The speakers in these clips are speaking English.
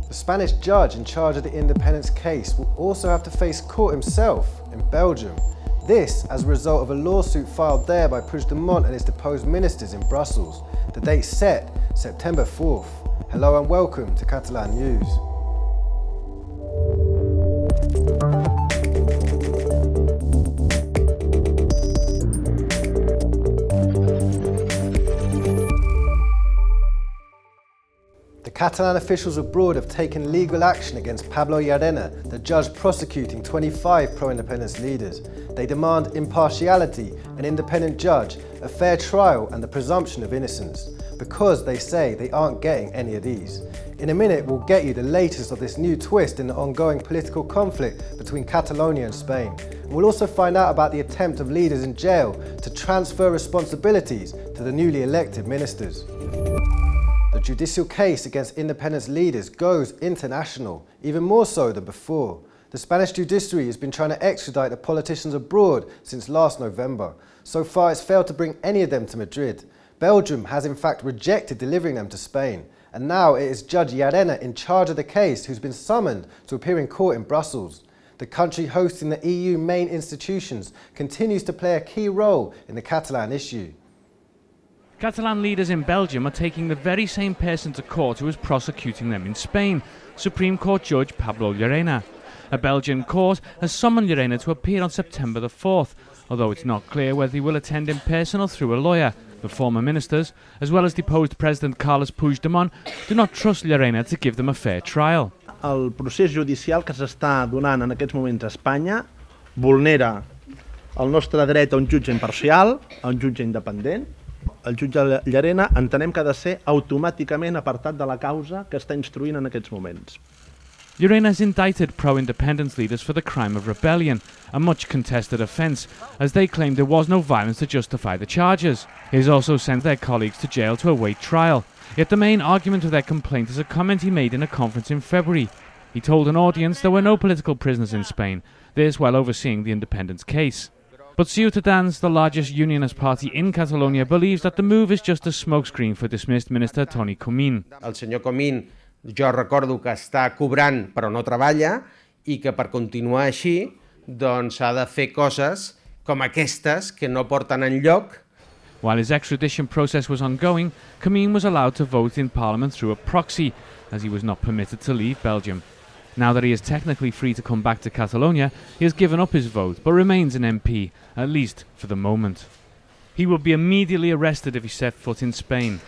The Spanish judge in charge of the independence case will also have to face court himself in Belgium. This as a result of a lawsuit filed there by Puigdemont and his deposed ministers in Brussels. The date set, September 4th. Hello and welcome to Catalan News. The Catalan officials abroad have taken legal action against Pablo Llarena, the judge prosecuting 25 pro-independence leaders. They demand impartiality, an independent judge, a fair trial and the presumption of innocence, because they say they aren't getting any of these. In a minute we'll get you the latest of this new twist in the ongoing political conflict between Catalonia and Spain. And we'll also find out about the attempt of leaders in jail to transfer responsibilities to the newly elected ministers. The judicial case against independence leaders goes international, even more so than before. The Spanish judiciary has been trying to extradite the politicians abroad since last November. So far it's failed to bring any of them to Madrid. Belgium has in fact rejected delivering them to Spain. And now it is Judge Llarena in charge of the case who's been summoned to appear in court in Brussels. The country hosting the EU main institutions continues to play a key role in the Catalan issue. Catalan leaders in Belgium are taking the very same person to court who was prosecuting them in Spain, Supreme Court Judge Pablo Llarena. A Belgian court has summoned Llarena to appear on September the 4th, although it's not clear whether he will attend in person or through a lawyer. The former ministers, as well as deposed President Carles Puigdemont, do not trust Llarena to give them a fair trial. El procés judicial que s'està donant en aquests moments a Espanya vulnera el nostre dret a un jutge imparcial, a un jutge independent. El jutge Llarena entenem que ha de ser automàticament apartat de la causa que està instruint en aquests moments. Llarena has indicted pro-independence leaders for the crime of rebellion, a much contested offence, as they claim there was no violence to justify the charges. He has also sent their colleagues to jail to await trial. Yet the main argument of their complaint is a comment he made in a conference in February. He told an audience there were no political prisoners in Spain, this while overseeing the independence case. But Ciutadans, the largest unionist party in Catalonia, believes that the move is just a smokescreen for dismissed Minister Toni Comín. El senyor Comín, jo recordo que està cobrant però no treballa i que per continuar així doncs s'ha de fer coses com aquestes que no porten enlloc. While his extradition process was ongoing, Comín was allowed to vote in Parliament through a proxy, as he was not permitted to leave Belgium. Now that he is technically free to come back to Catalonia, he has given up his vote but remains an MP, at least for the moment. He will be immediately arrested if he set foot in Spain.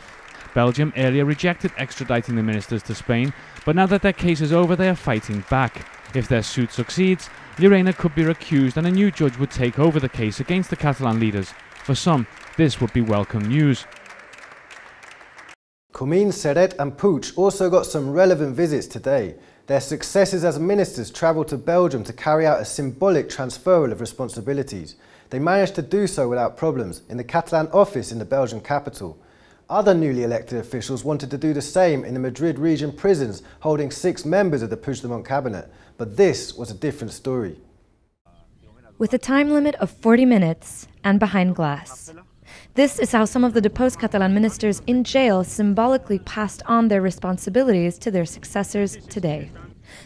Belgium earlier rejected extraditing the ministers to Spain, but now that their case is over they are fighting back. If their suit succeeds, Llarena could be recused and a new judge would take over the case against the Catalan leaders. For some, this would be welcome news. Comín, Serret and Puig also got some relevant visits today. Their successors as ministers travelled to Belgium to carry out a symbolic transferal of responsibilities. They managed to do so without problems in the Catalan office in the Belgian capital. Other newly elected officials wanted to do the same in the Madrid region prisons, holding 6 members of the Puigdemont cabinet. But this was a different story. With a time limit of 40 minutes and behind glass. This is how some of the deposed Catalan ministers in jail symbolically passed on their responsibilities to their successors today.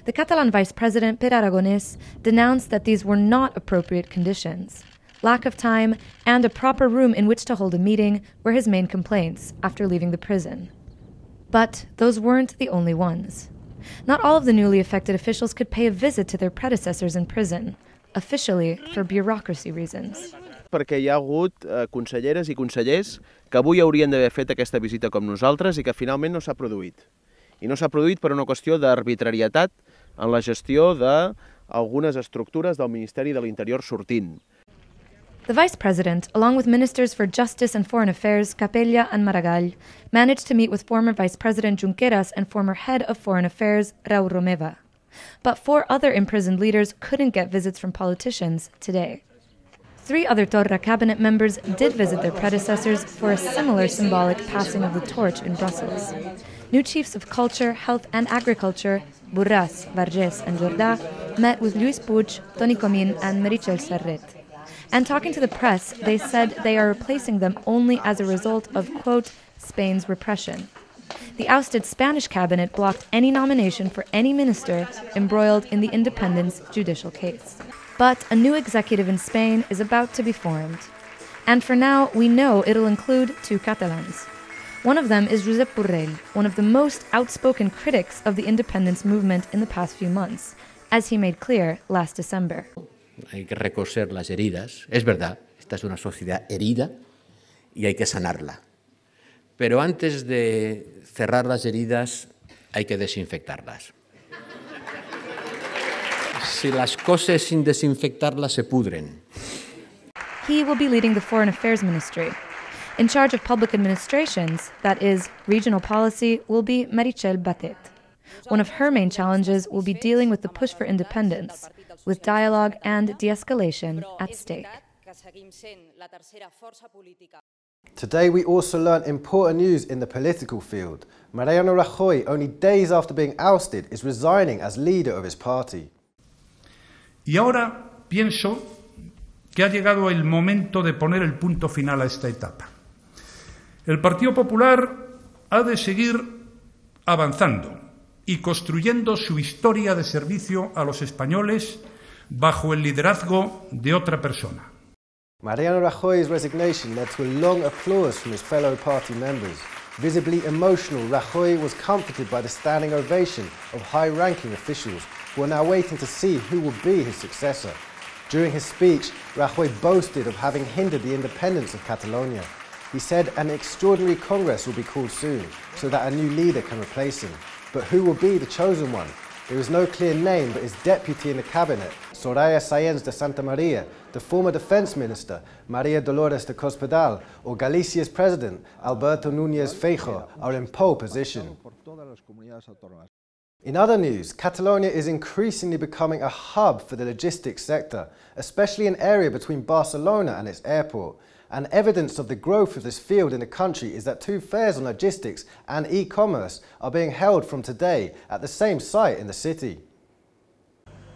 The Catalan Vice President, Per Aragonès, denounced that these were not appropriate conditions. Lack of time and a proper room in which to hold a meeting were his main complaints after leaving the prison. But those weren't the only ones. Not all of the newly affected officials could pay a visit to their predecessors in prison, officially for bureaucracy reasons. Perquè hi ha hagut conselleres i consellers que avui haurien d'haver fet aquesta visita com nosaltres i que finalment no s'ha produït. I no s'ha produït per una qüestió d'arbitrarietat en la gestió d'algunes estructures del Ministeri de l'Interior sortint. The Vice President, along with Ministers for Justice and Foreign Affairs, Capella and Maragall, managed to meet with former Vice President Junqueras and former Head of Foreign Affairs, Raúl Romeva. But 4 other imprisoned leaders couldn't get visits from politicians today. 3 other Torra cabinet members did visit their predecessors for a similar symbolic passing of the torch in Brussels. New chiefs of culture, health and agriculture, Borràs, Vergés and Jordà, met with Lluís Puig, Toni Comín and Meritxell Serret. And talking to the press, they said they are replacing them only as a result of, quote, Spain's repression. the ousted Spanish cabinet blocked any nomination for any minister embroiled in the independence judicial case. But a new executive in Spain is about to be formed. And for now, we know it'll include 2 Catalans. One of them is Josep Borrell, one of the most outspoken critics of the independence movement in the past few months, as he made clear last December. Hay que recoser las heridas. Es verdad, esta es una sociedad herida y hay que sanarla. Pero antes de cerrar las heridas hay que desinfectarlas. Si las coses sin desinfectarlas se pudren. He will be leading the Foreign Affairs Ministry. In charge of public administrations, that is, regional policy, will be Meritxell Batet. One of her main challenges will be dealing with the push for independence, with dialogue and de-escalation at stake. Today we also learned important news in the political field. Mariano Rajoy, only days after being ousted, is resigning as leader of his party. Y ahora pienso que ha llegado el momento de poner el punto final a esta etapa. El Partido Popular ha de seguir avanzando y construyendo su historia de servicio a los españoles bajo el liderazgo de otra persona. Mariano Rajoy's resignation led to a long applause from his fellow party members. Visibly emotional, Rajoy was comforted by the standing ovation of high-ranking officials who are now waiting to see who will be his successor. During his speech, Rajoy boasted of having hindered the independence of Catalonia. He said an extraordinary Congress will be called soon so that a new leader can replace him. But who will be the chosen one? There is no clear name, but his deputy in the cabinet, Soraya Sáenz de Santa Maria, the former defense minister, María Dolores de Cospedal, or Galicia's president, Alberto Núñez Feijóo, are in pole position. In other news, Catalonia is increasingly becoming a hub for the logistics sector, especially an area between Barcelona and its airport. And evidence of the growth of this field in the country is that 2 fairs on logistics and e-commerce are being held from today at the same site in the city.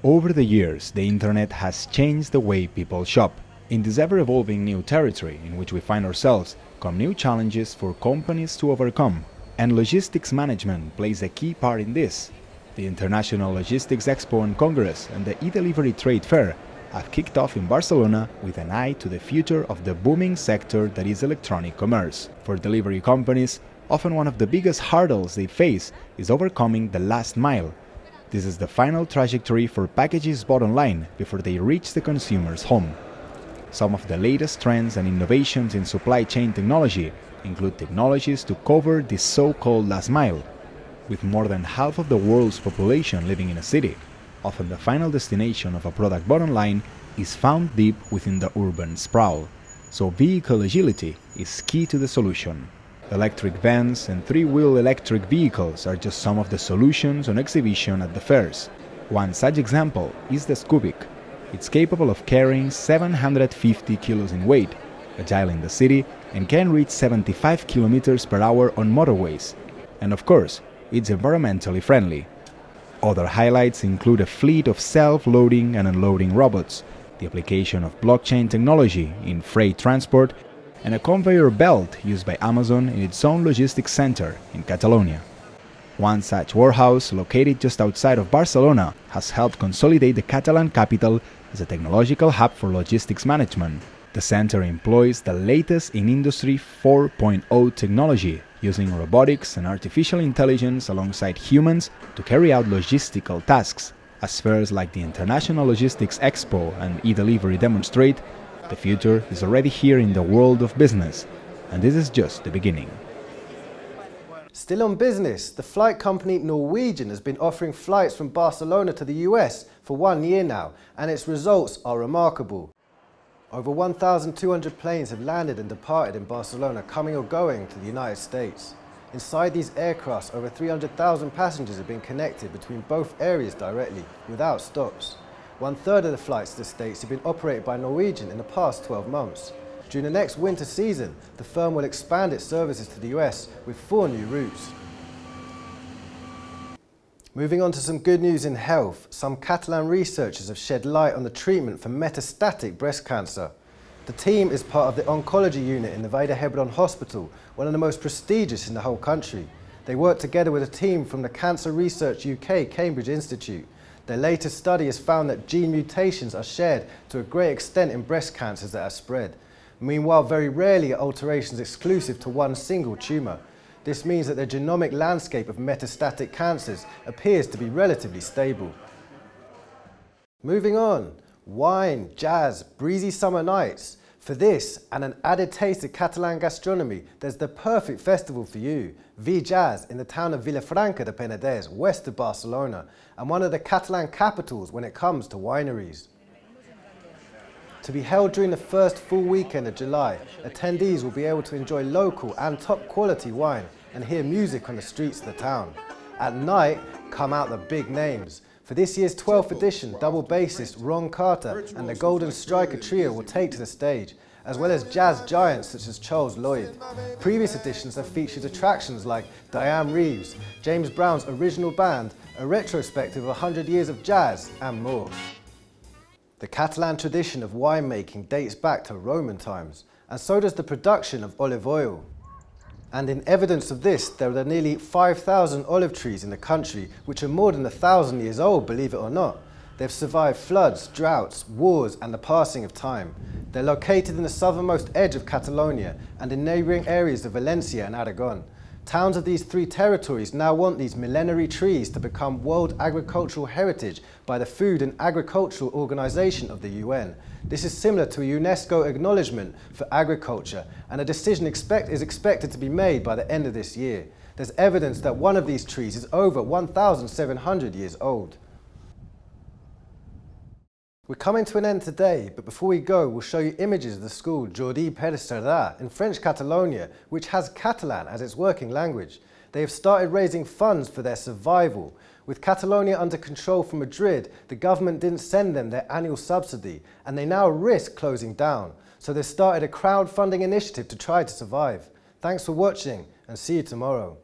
Over the years, the internet has changed the way people shop. In this ever-evolving new territory in which we find ourselves come new challenges for companies to overcome, and logistics management plays a key part in this. The International Logistics Expo and Congress and the e-delivery trade fair have kicked off in Barcelona with an eye to the future of the booming sector that is electronic commerce. For delivery companies, often one of the biggest hurdles they face is overcoming the last mile. This is the final trajectory for packages bought online before they reach the consumer's home. Some of the latest trends and innovations in supply chain technology include technologies to cover this so-called last mile. With more than half of the world's population living in a city, often the final destination of a product bought online is found deep within the urban sprawl. So vehicle agility is key to the solution. Electric vans and 3-wheel electric vehicles are just some of the solutions on exhibition at the fairs. One such example is the Scoobic. It's capable of carrying 750 kilos in weight, agile in the city, and can reach 75 kilometers per hour on motorways. And of course, it's environmentally friendly. Other highlights include a fleet of self-loading and unloading robots, the application of blockchain technology in freight transport, and a conveyor belt used by Amazon in its own logistics center in Catalonia. One such warehouse, located just outside of Barcelona, has helped consolidate the Catalan capital as a technological hub for logistics management. The center employs the latest in Industry 4.0 technology, using robotics and artificial intelligence alongside humans to carry out logistical tasks. As fairs like the International Logistics Expo and e-delivery demonstrate, the future is already here in the world of business, and this is just the beginning. Still on business, the flight company Norwegian has been offering flights from Barcelona to the US for 1 year now, and its results are remarkable. Over 1,200 planes have landed and departed in Barcelona, coming or going to the United States. Inside these aircrafts, over 300,000 passengers have been connected between both areas directly, without stops. 1/3 of the flights to the States have been operated by Norwegian in the past 12 months. During the next winter season, the firm will expand its services to the US with 4 new routes. Moving on to some good news in health, some Catalan researchers have shed light on the treatment for metastatic breast cancer. The team is part of the oncology unit in the Vall d'Hebron Hospital, one of the most prestigious in the whole country. They work together with a team from the Cancer Research UK Cambridge Institute. Their latest study has found that gene mutations are shared to a great extent in breast cancers that are spread. Meanwhile, very rarely are alterations exclusive to one single tumour. This means that the genomic landscape of metastatic cancers appears to be relatively stable. Moving on, wine, jazz, breezy summer nights. For this and an added taste of Catalan gastronomy, there's the perfect festival for you, V-Jazz, in the town of Vilafranca de Penedès, west of Barcelona, and one of the Catalan capitals when it comes to wineries. To be held during the first full weekend of July, attendees will be able to enjoy local and top quality wine and hear music on the streets of the town. At night, come out the big names. For this year's 12th edition, double bassist Ron Carter and the Golden Striker Trio will take to the stage, as well as jazz giants such as Charles Lloyd. Previous editions have featured attractions like Diane Reeves, James Brown's original band, a retrospective of 100 years of jazz, and more. The Catalan tradition of winemaking dates back to Roman times, and so does the production of olive oil. And in evidence of this, there are nearly 5,000 olive trees in the country, which are more than 1,000 years old, believe it or not. They've survived floods, droughts, wars, and the passing of time. They're located in the southernmost edge of Catalonia and in neighbouring areas of Valencia and Aragon. Towns of these three territories now want these millenary trees to become World Agricultural Heritage by the Food and Agricultural Organization of the UN. This is similar to a UNESCO acknowledgement for agriculture, and a decision is expected to be made by the end of this year. There's evidence that one of these trees is over 1,700 years old. We're coming to an end today, but before we go, we'll show you images of the school Jordi Pérez Cerdà in French Catalonia, which has Catalan as its working language. They have started raising funds for their survival. With Catalonia under control from Madrid, the government didn't send them their annual subsidy, and they now risk closing down. So they've started a crowdfunding initiative to try to survive. Thanks for watching, and see you tomorrow.